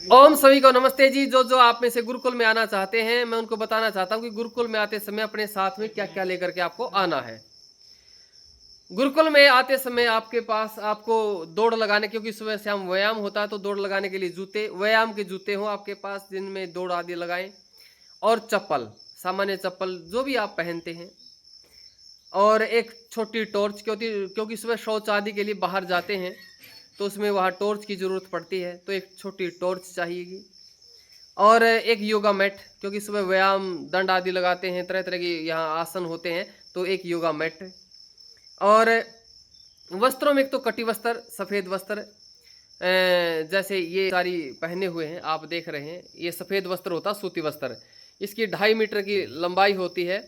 ओम सभी को नमस्ते जी। जो जो आप में से गुरुकुल में आना चाहते हैं, मैं उनको बताना चाहता हूँ कि गुरुकुल में आते समय अपने साथ में क्या क्या लेकर के आपको आना है। गुरुकुल में आते समय आपके पास आपको दौड़ लगाने, क्योंकि सुबह शाम व्यायाम होता है, तो दौड़ लगाने के लिए जूते, व्यायाम के जूते हों आपके पास जिनमें दौड़ आदि लगाएं, और चप्पल, सामान्य चप्पल जो भी आप पहनते हैं, और एक छोटी टॉर्च, क्योंकि क्योंकि सुबह शौच आदि के लिए बाहर जाते हैं तो उसमें वहाँ टॉर्च की ज़रूरत पड़ती है, तो एक छोटी टॉर्च चाहिएगी। और एक योगा मैट, क्योंकि सुबह व्यायाम दंड आदि लगाते हैं, तरह तरह के यहाँ आसन होते हैं, तो एक योगा मैट। और वस्त्रों में एक तो कटी वस्त्र, सफ़ेद वस्त्र, जैसे ये सारी पहने हुए हैं आप देख रहे हैं, ये सफ़ेद वस्त्र होता है, सूती वस्त्र। इसकी 2.5 मीटर की लंबाई होती है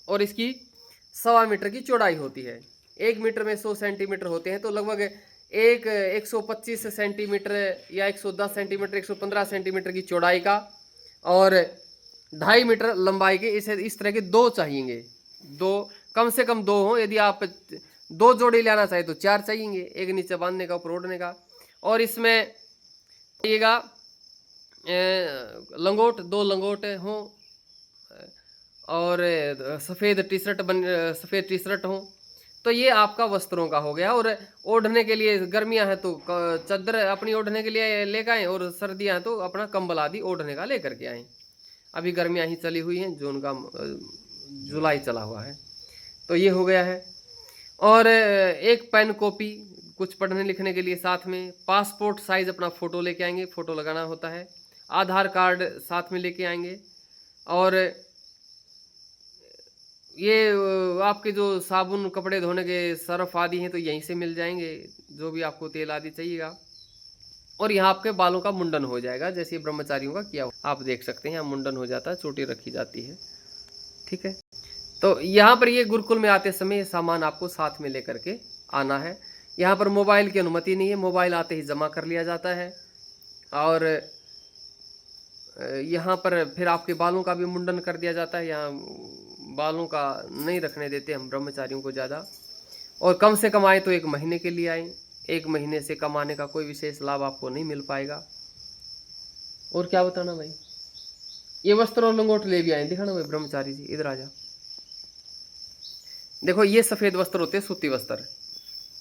और इसकी 1.25 मीटर की चौड़ाई होती है। 1 मीटर में 100 सेंटीमीटर होते हैं, तो लगभग 125 सेंटीमीटर या 110 सेंटीमीटर, 115 सेंटीमीटर की चौड़ाई का, और 2.5 मीटर लंबाई के इस तरह के दो चाहिएंगे। दो, कम से कम दो हों। यदि आप 2 जोड़ी लेना चाहे तो 4 चाहिएंगे, एक नीचे बांधने का, ऊपर ओढ़ने का। और इसमें आइएगा लंगोट, 2 लंगोट हों, और सफ़ेद टी शर्ट सफ़ेद टी शर्ट हो। तो ये आपका वस्त्रों का हो गया। और ओढ़ने के लिए, गर्मियां हैं तो चादर अपनी ओढ़ने के लिए लेकर आएँ, और सर्दियां हैं तो अपना कंबल आदि ओढ़ने का लेकर के आएँ। अभी गर्मियां ही चली हुई हैं, जून का जुलाई चला हुआ है, तो ये हो गया है। और एक पेन कॉपी, कुछ पढ़ने लिखने के लिए साथ में। पासपोर्ट साइज अपना फ़ोटो लेके आएंगे, फ़ोटो लगाना होता है। आधार कार्ड साथ में लेके आएंगे। और ये आपके जो साबुन, कपड़े धोने के सर्फ आदि हैं तो यहीं से मिल जाएंगे, जो भी आपको तेल आदि चाहिएगा। और यहाँ आपके बालों का मुंडन हो जाएगा, जैसे ब्रह्मचारियों का किया आप देख सकते हैं, यहाँ मुंडन हो जाता है, चोटी रखी जाती है। ठीक है, तो यहाँ पर ये गुरुकुल में आते समय सामान आपको साथ में लेकर के आना है। यहाँ पर मोबाइल की अनुमति नहीं है, मोबाइल आते ही जमा कर लिया जाता है। और यहाँ पर फिर आपके बालों का भी मुंडन कर दिया जाता है। यहाँ बालों का नहीं रखने देते हम ब्रह्मचारियों को ज़्यादा। और कम से कम आए तो 1 महीने के लिए आए, 1 महीने से कम आने का कोई विशेष लाभ आपको नहीं मिल पाएगा। और क्या बताना भाई, ये वस्त्र और लंगोट ले भी आए, दिखाना भाई ब्रह्मचारी जी, इधर आ जा। देखो ये सफ़ेद वस्त्र होते हैं, सूती वस्त्र,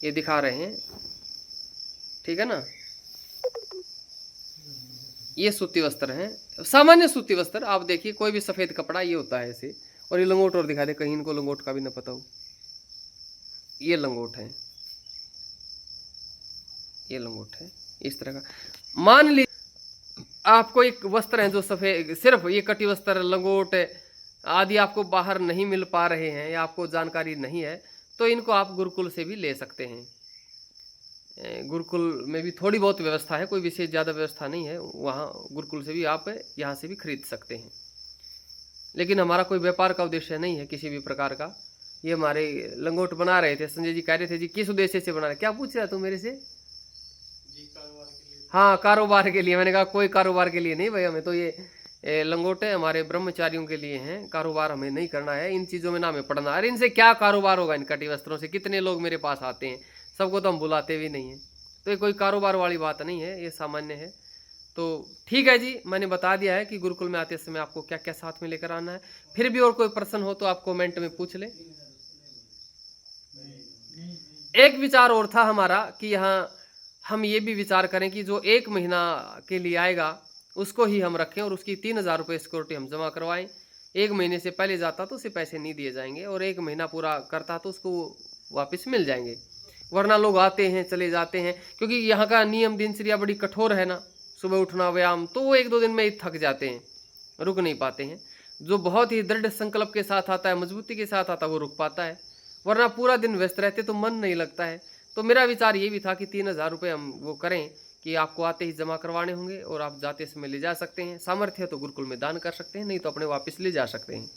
ये दिखा रहे हैं, ठीक है ना। ये सूती वस्त्र हैं, सामान्य सूती वस्त्र। आप देखिए कोई भी सफ़ेद कपड़ा ये होता है ऐसे। और ये लंगोट और दिखा दे, कहीं इनको लंगोट का भी ना पता हो। ये लंगोट है, ये लंगोट है इस तरह का। मान ली आपको एक वस्त्र है जो सफ़ेद, सिर्फ ये कटी वस्त्र, लंगोट आदि आपको बाहर नहीं मिल पा रहे हैं या आपको जानकारी नहीं है, तो इनको आप गुरुकुल से भी ले सकते हैं। गुरुकुल में भी थोड़ी बहुत व्यवस्था है, कोई विशेष ज़्यादा व्यवस्था नहीं है, वहाँ गुरुकुल से भी आप यहाँ से भी खरीद सकते हैं। लेकिन हमारा कोई व्यापार का उद्देश्य नहीं है किसी भी प्रकार का। ये हमारे लंगोट बना रहे थे, संजय जी कह रहे थे जी किस उद्देश्य से बना रहे, क्या पूछ रहा तू मेरे से? हाँ, कारोबार के लिए। मैंने कहा कोई कारोबार के लिए नहीं भाई, हमें तो ये लंगोटे हमारे ब्रह्मचारियों के लिए हैं, कारोबार हमें नहीं करना है, इन चीज़ों में ना हमें पड़ना। अरे इनसे क्या कारोबार होगा, इन कटी वस्त्रों से कितने लोग मेरे पास आते हैं, सबको तो हम बुलाते भी नहीं हैं। तो ये कोई कारोबार वाली बात नहीं है, ये सामान्य है। तो ठीक है जी, मैंने बता दिया है कि गुरुकुल में आते समय आपको क्या क्या साथ में लेकर आना है। फिर भी और कोई प्रश्न हो तो आप कमेंट में पूछ लें। एक विचार और था हमारा कि यहाँ हम ये भी विचार करें कि जो 1 महीना के लिए आएगा उसको ही हम रखें, और उसकी 3,000 रुपये सिक्योरिटी हम जमा करवाएं। 1 महीने से पहले जाता तो उसे पैसे नहीं दिए जाएंगे, और 1 महीना पूरा करता तो उसको वापस मिल जाएंगे। वरना लोग आते हैं चले जाते हैं, क्योंकि यहाँ का नियम दिनचर्या बड़ी कठोर है ना, सुबह उठना, व्यायाम, तो वो 1-2 दिन में ही थक जाते हैं, रुक नहीं पाते हैं। जो बहुत ही दृढ़ संकल्प के साथ आता है, मजबूती के साथ आता है, वो रुक पाता है, वरना पूरा दिन व्यस्त रहते तो मन नहीं लगता है। तो मेरा विचार ये भी था कि 3,000 रुपये हम वो करें कि आपको आते ही जमा करवाने होंगे, और आप जाते समय ले जा सकते हैं। सामर्थ्य है तो गुरुकुल में दान कर सकते हैं, नहीं तो अपने वापस ले जा सकते हैं।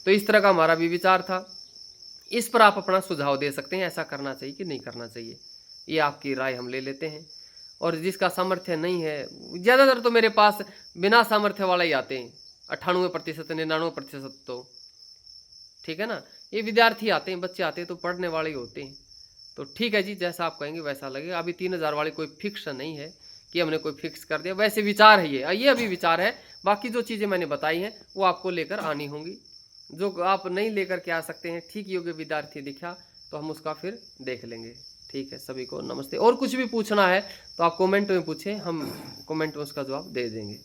तो इस तरह का हमारा भी विचार था। इस पर आप अपना सुझाव दे सकते हैं, ऐसा करना चाहिए कि नहीं करना चाहिए, ये आपकी राय हम ले लेते हैं। और जिसका सामर्थ्य नहीं है, ज़्यादातर तो मेरे पास बिना सामर्थ्य वाला ही आते हैं, 98%, 99%। तो ठीक है ना, ये विद्यार्थी आते हैं, बच्चे आते हैं, तो पढ़ने वाले ही होते हैं। तो ठीक है जी, जैसा आप कहेंगे वैसा लगेगा। अभी 3,000 वाली कोई फिक्स नहीं है कि हमने कोई फिक्स कर दिया, वैसे विचार है ये अभी विचार है। बाकी जो चीज़ें मैंने बताई हैं वो आपको लेकर आनी होंगी। जो आप नहीं लेकर के आ सकते हैं, ठीक योग्य विद्यार्थी दिखा तो हम उसका फिर देख लेंगे। ठीक है, सभी को नमस्ते। और कुछ भी पूछना है तो आप कमेंट में पूछें, हम कमेंट में उसका जवाब दे देंगे।